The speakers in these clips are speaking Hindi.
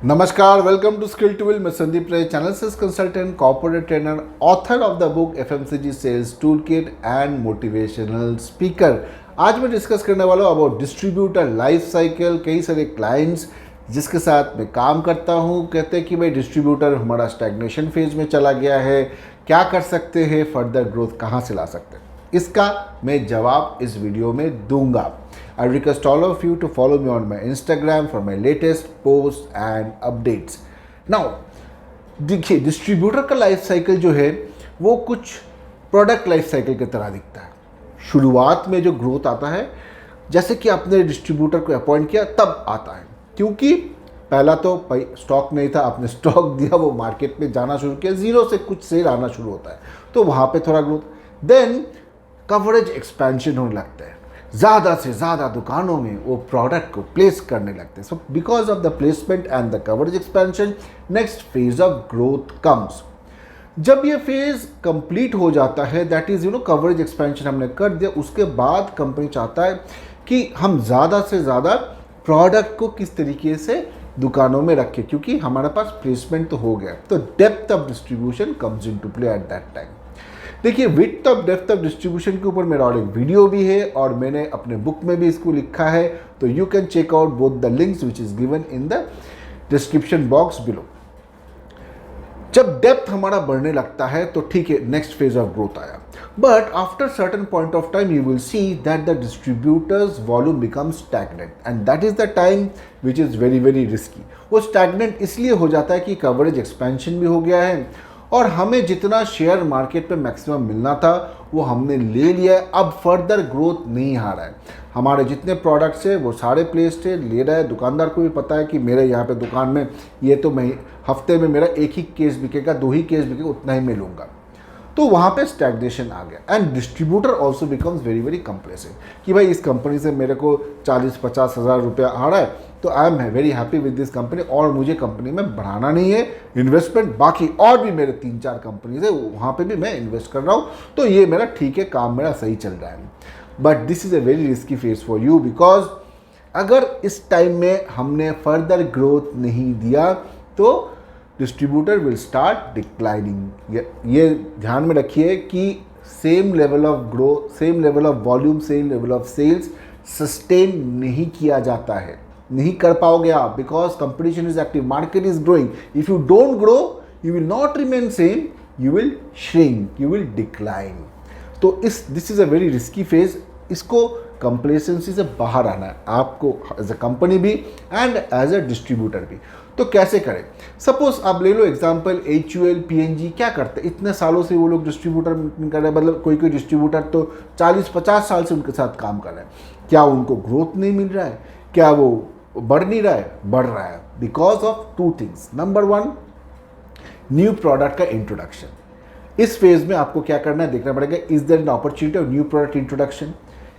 नमस्कार, welcome to skill to will. मैं Sandeep Ray, channel sales consultant, corporate trainer, author of the book FMCG sales tool kit and motivational speaker. आज मैं डिस्कस करने वाला हूँ अबाउट डिस्ट्रीब्यूटर लाइफ साइकिल। कई सारे क्लाइंट्स जिसके साथ मैं काम करता हूँ कहते हैं कि भाई डिस्ट्रीब्यूटर हमारा स्टैग्नेशन फेज में चला गया है, क्या कर सकते हैं, फर्दर ग्रोथ कहाँ से ला सकते हैं। इसका मैं जवाब इस वीडियो में दूंगा। I request all of you to follow me on my Instagram for my latest posts and updates. Now, देखिए डिस्ट्रीब्यूटर का लाइफ साइकिल जो है वो कुछ प्रोडक्ट लाइफ साइकिल की तरह दिखता है। शुरुआत में जो ग्रोथ आता है, जैसे कि आपने डिस्ट्रीब्यूटर को अपॉइंट किया तब आता है, क्योंकि पहला तो भाई स्टॉक नहीं था, आपने स्टॉक दिया, वो मार्केट में जाना शुरू किया, जीरो से कुछ सेल आना शुरू होता है, तो वहाँ पे थोड़ा ग्रोथ। देन कवरेज एक्सपेंशन होने लगता है, ज़्यादा से ज़्यादा दुकानों में वो प्रोडक्ट को प्लेस करने लगते हैं। So because of the placement and the coverage expansion, next phase of growth comes. जब ये फेज कंप्लीट हो जाता है, दैट इज़ कवरेज एक्सपेंशन हमने कर दिया, उसके बाद कंपनी चाहता है कि हम ज़्यादा से ज़्यादा प्रोडक्ट को किस तरीके से दुकानों में रखें, क्योंकि हमारे पास प्लेसमेंट तो हो गया। तो depth of distribution comes in to play at that time. देखिए width of depth of distribution के ऊपर मेरा और एक वीडियो भी है और मैंने अपने बुक में भी इसको लिखा है, तो you can check out both the links which is given in the description box below. जब डेप्थ हमारा बढ़ने लगता है तो ठीक है, नेक्स्ट फेज ऑफ ग्रोथ आया, but after certain point of time you will see that the distributors volume become stagnant and that is the time which is very very risky. वो स्टैग्नेंट इसलिए हो जाता है कि कवरेज एक्सपेंशन भी हो गया है और हमें जितना शेयर मार्केट पे मैक्सिमम मिलना था वो हमने ले लिया है। अब फर्दर ग्रोथ नहीं आ रहा है। हमारे जितने प्रोडक्ट्स है वो सारे प्लेस्ड है, ले रहा है। दुकानदार को भी पता है कि मेरे यहाँ पे दुकान में ये तो मैं हफ्ते में मेरा एक ही केस बिकेगा, 2 ही केस बिकेगा, उतना ही मैं लूँगा। तो वहाँ पे स्टैग्नेशन आ गया and distributor also becomes very very complacent कि भाई इस कंपनी से मेरे को 40-50 हज़ार रुपया आ रहा है, तो I am very happy with this company और मुझे कंपनी में बढ़ाना नहीं है इन्वेस्टमेंट। बाकी और भी मेरे 3-4 कंपनीज है, वहाँ पे भी मैं इन्वेस्ट कर रहा हूँ, तो ये मेरा ठीक है, काम मेरा सही चल रहा है। But this is a very risky phase for you, because अगर इस टाइम में हमने फर्दर ग्रोथ नहीं दिया तो डिस्ट्रीब्यूटर विल स्टार्ट डिक्लाइनिंग। ये ध्यान में रखिए कि same level of growth, same level of volume, same level of sales sustain नहीं किया जाता है, नहीं कर पाओगे आप, because competition is active, market is growing. If you don't grow you will not remain same, you will shrink, you will decline. तो this is a very risky phase. इसको कंप्लेसेंसी से बाहर आना है आपको, एज अ कंपनी भी एंड एज अ डिस्ट्रीब्यूटर भी। तो कैसे करें? सपोज आप ले लो एग्जांपल HUL, PNG क्या करते हैं, इतने सालों से वो लोग डिस्ट्रीब्यूटर कर रहे हैं, मतलब कोई डिस्ट्रीब्यूटर तो 40-50 साल से उनके साथ काम कर रहे हैं। क्या उनको ग्रोथ नहीं मिल रहा है? क्या वो बढ़ नहीं रहा है? बढ़ रहा है, because of 2 things. Number 1, new product का इंट्रोडक्शन। इस फेज में आपको क्या करना है, देखना पड़ेगा is there an opportunity of new product introduction.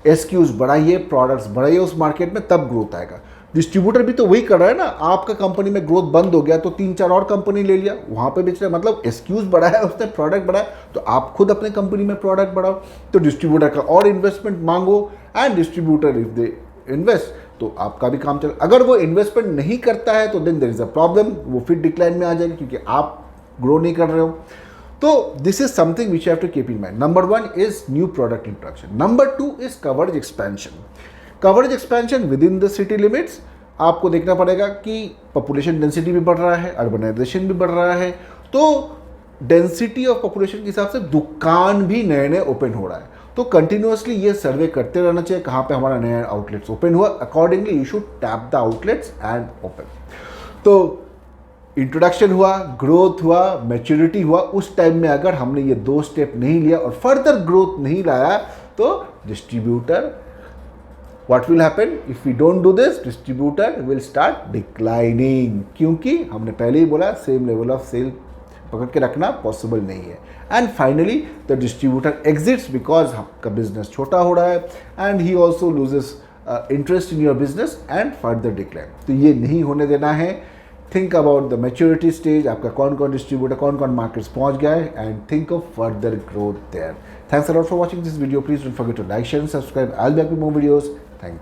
SKUs बढ़ाइए, प्रोडक्ट्स बढ़ाइए उस मार्केट में, तब ग्रोथ आएगा। डिस्ट्रीब्यूटर भी तो वही कर रहा है ना। आपका कंपनी में ग्रोथ बंद हो गया तो 3-4 और कंपनी ले लिया, वहाँ पे बेच रहे, मतलब SKUs बढ़ाया, उसने प्रोडक्ट बढ़ाया, तो आप खुद अपने कंपनी में प्रोडक्ट बढ़ाओ। तो डिस्ट्रीब्यूटर का और इन्वेस्टमेंट मांगो and distributor if they invest तो आपका भी काम चले। अगर वो इन्वेस्टमेंट नहीं करता है तो then there is a problem, वो फिर डिक्लाइन में आ जाएगी क्योंकि आप ग्रो नहीं कर रहे हो। तो this is something which you have to keep in mind. Number 1 is new product introduction. Number 2 is coverage expansion. Coverage expansion within the city limits. आपको देखना पड़ेगा कि पॉपुलेशन डेंसिटी भी बढ़ रहा है, अर्बनाइजेशन भी बढ़ रहा है, तो डेंसिटी ऑफ पॉपुलेशन के हिसाब से दुकान भी नए नए ओपन हो रहा है। तो कंटिन्यूअसली ये सर्वे करते रहना चाहिए कहाँ पे हमारा नया आउटलेट्स ओपन हुआ, accordingly you should tap the outlets and open. तो इंट्रोडक्शन हुआ, ग्रोथ हुआ, मैच्योरिटी हुआ, उस टाइम में अगर हमने ये 2 स्टेप नहीं लिया और फर्दर ग्रोथ नहीं लाया तो distributor, what will happen if we don't do this, distributor will start declining, क्योंकि हमने पहले ही बोला सेम लेवल ऑफ सेल पकड़ के रखना पॉसिबल नहीं है। And finally the distributor exits because आपका बिजनेस छोटा हो रहा है and he also loses interest in your business and further decline. तो ये नहीं होने देना है। Think about the maturity stage, आपका कौन कौन डिस्ट्रीब्यूटर, कौन कौन मार्केट्स पहुंच गया है, and think of further growth there. Thanks a lot for watching this video. Please don't forget to like, share and subscribe. I'll be back with more videos. Thank you.